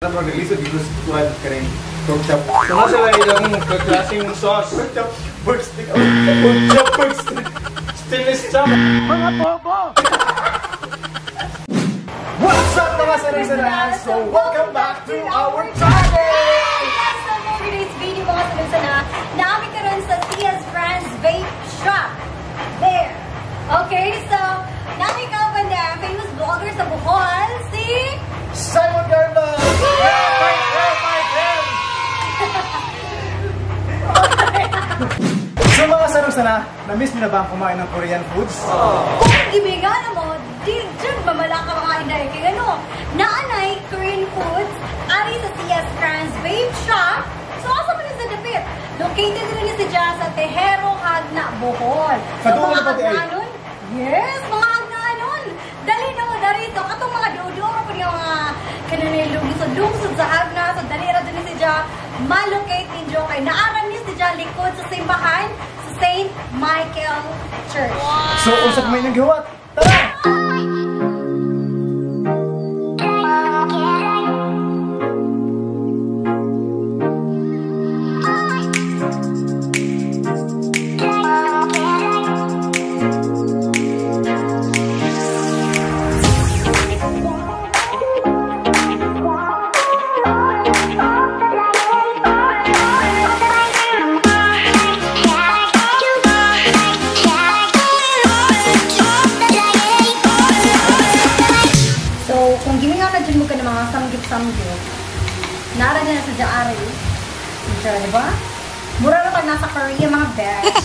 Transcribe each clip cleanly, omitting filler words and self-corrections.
Mag-ilisod dito sa tuwan ka rin. Pork chop. Sama sila yung magkaklaseng sauce. Pork chop. Pork stick. Pork chop, pork stick. Stainless chop. Mga bobo! What's up mga sarang-sarang? So welcome back to our channel! Yes! So for today's video mga sarang-sarang, namin ka rin sa Franz Vapeshop. There! Okay, so namin ka pa na famous vlogger sa Bohol, si Simon Garba! So mga sarang-sarang, na-miss nyo na ba ang kumain ng Korean foods? kung ibigana mo, di dyan mamalaka mga inday. Kaya ano, naanay Korean foods, ari sa Franz Vapeshop. So asa mo rin sa dapit? Located rin sa dyan sa Jagna Bohol. So Katulad mga na pati ay- agnanon, yes, mga agnanon. Dali na mo darito. Katong mga duduro pa yung mga kanunilungsod-lungsod sa Hagna. So dali ra din si dyan, malocate ninyo kay naaran niyo si dyan likod sa simbahan sa St. Michael Church. So usap mo yung gawat. Tara! Samgyup. Nara din sa Jaari. Di ba? Mura na pag nasa Korea, mga best.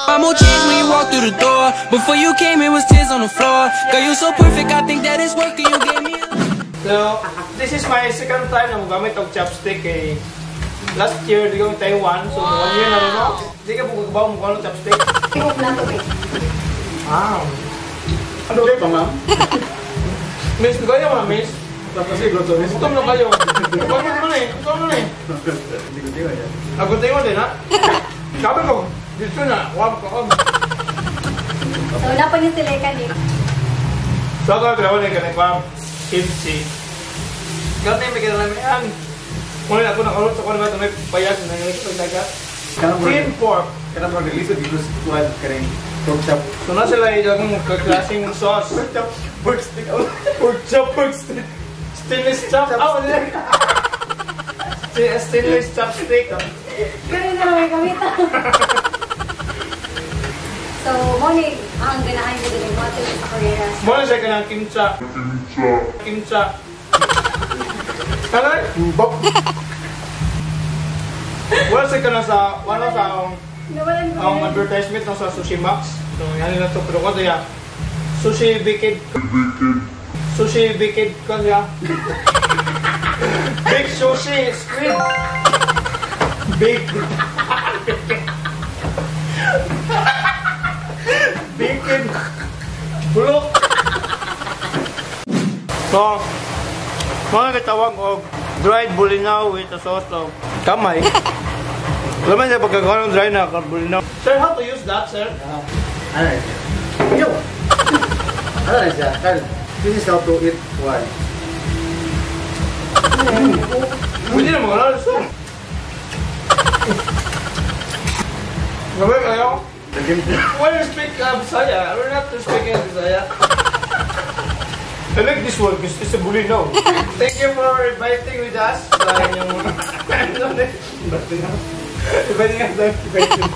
I'm more changed when you walk through the door. Before you came, it was tears on the floor. Girl, you're so perfect, I think that it's working. You gave me a... So, this is my second time na magamit ang chopstick eh. Last year, di ko Taiwan. So, 1 year na rin ako. Di ka pagkakabaw mo kung ano chopstick. Ihop na ito, babe. Ano kayo pa ma'am? Miss, kaya mo na, miss? Tapos eh, groceries. Gutom na kayo. Bakit mo na eh? Gutom mo na eh. Hindi ko yan. Nagunting mo din ha? Sabi ko, dito na. Wag ko. So, wala pa niyo sila ikan eh. So, ako naglawan na ganit pa. Kimchi. Gantay may kinalaman yan. Muna ako nakarot sa kanya may payag na yung pagdagat. Tin pork. Kaya mag-ilisod dito sa tuwan ka rin. Pork chop. So, na sila yung magkaklaseng sauce. Pork chop. Pork stick. Pork chop, pork stick. Stainless chop. Stainless chopstick. Ganun na may gamitan. So, muna ang ganahan nyo din yung mga sila sa Korea restaurant. Muna siya ka ng kimcha. Kimcha. Kalay? Bok. Wala siya ka na sa, wala sa Nawalan ko ang yun. advertisement ng sa Sushi Max. So, yan nila ito. Pero ko ito yan. Sushi Bikid. Sushi Bikid ko siya. Big Sushi Squid. Big. Bikid. Bulok. So, mga katawag o dried bulinaw with a sauce of kamay. Alam mo niya pagkakaroon ng dry na bulinaw. Sir, how to use that, sir? Ano na siya? Yo! Ano na siya? This is how to eat one. Hindi na mga sir. Sabi kayo? Why you speak Bisaya? We're not to speak Bisaya. I like this one because it's a bulinaw. Thank you for inviting with us. Sa inyong... Ibating nga sa ibating.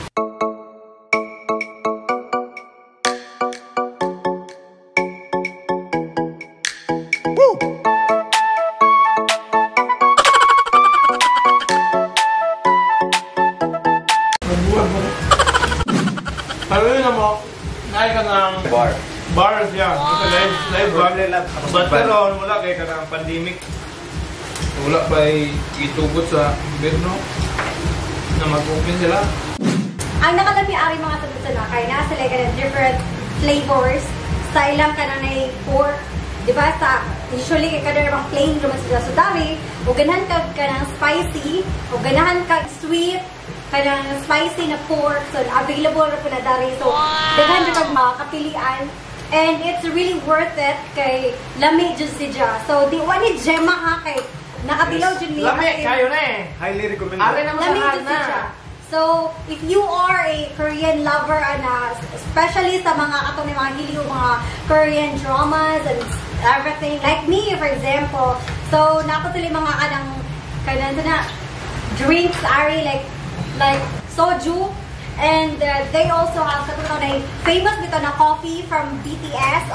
Sabi nyo mo, nai ka ng bars yan. Live bar. But pero wala kay ka ng pandemic. Wala pa itugot sa gobyerno na mag-open sila. Ang nakalami-ari mga sabi-sana, kaya nasa sila ka ng different flavors sa ilang ka na pork. Diba? Sa, usually, kaya ka na bang plain naman sila. So, dami, o ganahan ka ng spicy, o ganahan ka sweet, kaya ng spicy na pork. So, available na po na dari. So, daghan na makakapilian. And it's really worth it kay lamig dyan siya. So, di wani Gemma ha kay Nakatilaw dyan niya. Lami, kayo na eh. Highly recommended. Ari na Lamig masahan dyan siya. na. So, if you are a Korean lover, especially sa mga katong mga hiliw, mga Korean dramas and everything, like me, for example, so, napatuloy mga kanang na drinks, ari, like soju, and they also have katong na famous dito na coffee from BTS.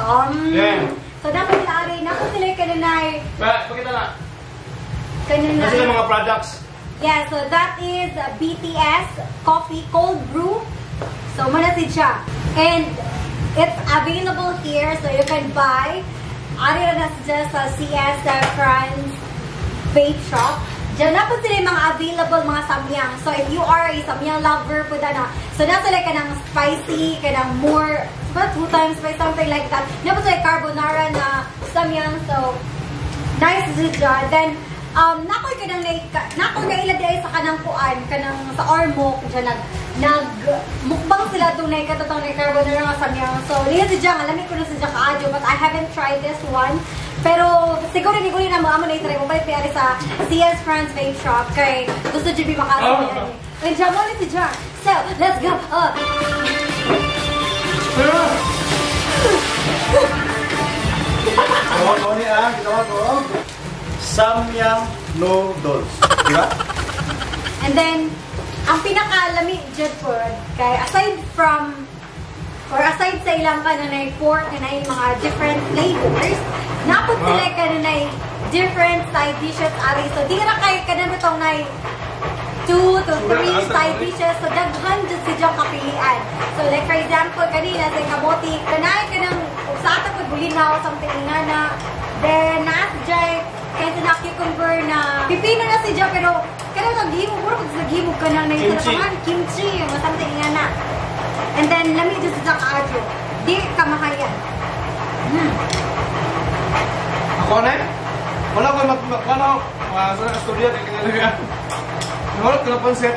Yeah. So, napatuloy kananay. Pakita na. Kananay. Kasi mga products. Yeah, so that is BTS coffee cold brew. So, manasid siya. And it's available here, so you can buy. Ari na just sa CS Franz Vapeshop. Diyan na po sila yung mga available mga samyang. So, if you are a samyang lover po na, so nasa like ka ng spicy, ka ng more, about 2 times spice, something like that. Na po sila carbonara na samyang. So, nice dyan. Then, nakoy nailagay sa kanang kuan, kanang sa ormo, dyan mukbang sila tunay katotong na carbonara nga samyang. So, niya si Jang, alam ko na si Jang kaadyo, but I haven't tried this one. Pero, siguro na mo, amo na itry mo, palit piyari sa CS Franz Vapeshop, kay gusto dyan makasama yan. And Jang, mo si Jang. So, let's go! Ano niya, ginawa ko? Samyang noodles. Di ba? And then, ang pinaka-lami dyan po, kay aside sa ilang kananay pork na mga different flavors, napot sila kananay different side dishes, ari. So, di na kayo kananay itong 2 to 3 side dishes. So, daghan dyan si Jong kapilian. So, like for example, kanina sa kamote, kanay ka ng ugsata ko bulinaw, something nga na. Then, nasa dyan, kaya sa cucumber na pipino na si Jong, pero kanang naghimog, bro, pag naghimog ka na naisarapangan, kimchi, something nga na. And then, lamig dyan si Jong kaadyo. Di kamahayan. Ako na eh? Wala ko sa studio na kinalaga. Wala ko na pansit.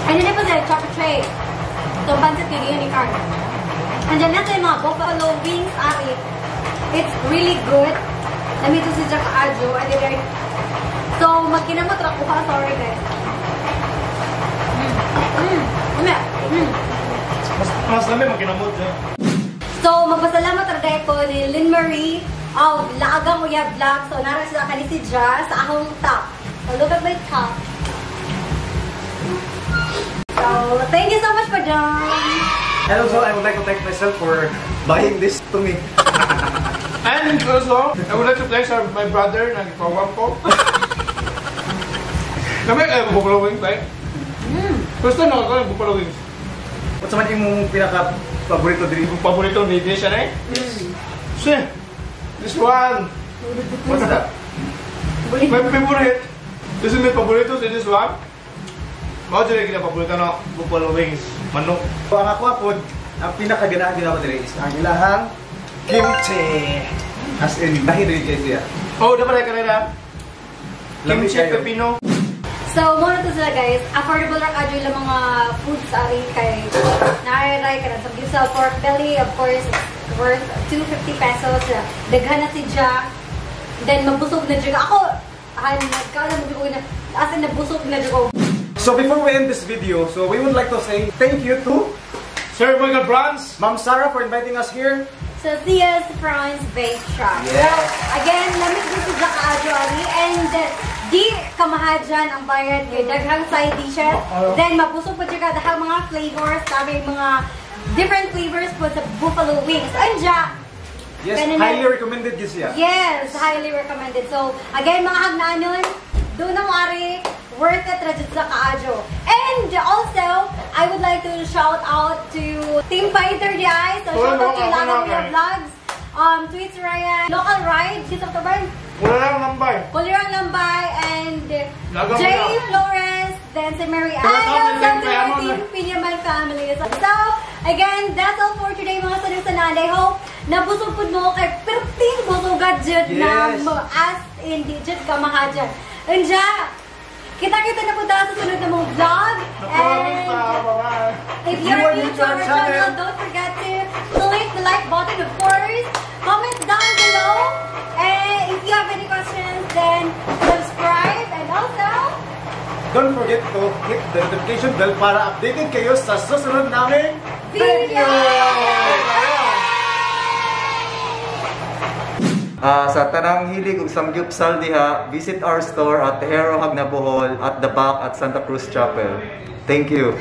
And then, ito sa chocolate tray. So, pansit kaya ni Carl. And then, natin yung mga buffalo wings, ari. It's really good. Lamig dyan si Jong kaadyo. So, magkinamot ra ko ka. Sorry, guys. Mas lamig magkinamot dyan. So, magpasalamat rin ko ni Lynn Marie of Laagang Uya Vlog. So, nara sila kanisidya sa ahong top. So, look at my top. So, thank you so much, Padang. And also, I would like to thank myself for buying this to me. And also, I would like to thank my brother na nagpawag ko. Kami, buffalo wings, right? First time ako ng buffalo wings. What's naman yung pinaka-paborito din? Yung paborito ni dish yan eh? Shit! This one! What's that? My favorite! This is my favorito sa this one. Mao dyan yung paborito na buffalo wings. Manok. So, ang ako po, ang pinakaganahan din ako din is ang ilahang kimchi. As in, dahil rin kayo siya. Oh, dapat ay kanila. Kimchi pepino. So, muna to sila guys, affordable lang adyo lang mga foods ari kay nariray ka na. So, you sell pork belly, of course, worth 250 pesos. Daghan na si Jack. Then, mabusog na Jack. Ako, nagkala mo na, as in, nabusog na Jack. So, before we end this video, so we would like to say thank you to Sir Michael Franz, Ma'am Sarah for inviting us here. So, CS Franz Vapeshop. Yes. Again, lamig din si Jack adyo ari. And, di kamahal dyan ang bayad kay daghang side dishes. Then, mabusog po dyan daghang mga flavors. Sabi mga different flavors po sa buffalo wings. And dyan, Yes, highly recommended yun siya. yes, highly recommended. So, again, mga hagnanon, doon ang ari, worth it rajit sa kaadyo. And also, I would like to shout out to Team Fighter guys. So, shout out to Lagong Uya Vlogs, Tweets Ryan, Local Ride, Kisap Taban, wala lang lambay. Kulirang Lambay, and Lagong Jay Uya. Flores, then si Mary Ann, Shout out and to the Team Team Pinyaman family. So, again, that's all for today mga sanusanan. I hope nabusog po mo kay perting busugad dyan Yes. na as in digit ka mahadyan. And dyan, kita-kita na po tayo sa sunod na mong vlog. And if you're new to our channel, don't forget to click the like button, of course. Comment down below. And if you have any questions, then don't forget to hit the notification bell para updated kayo sa susunod naming video! Sa tanang hilig ug samgyupsal diha, visit our store at Jagna Bohol at the back at Santa Cruz Chapel. Thank you.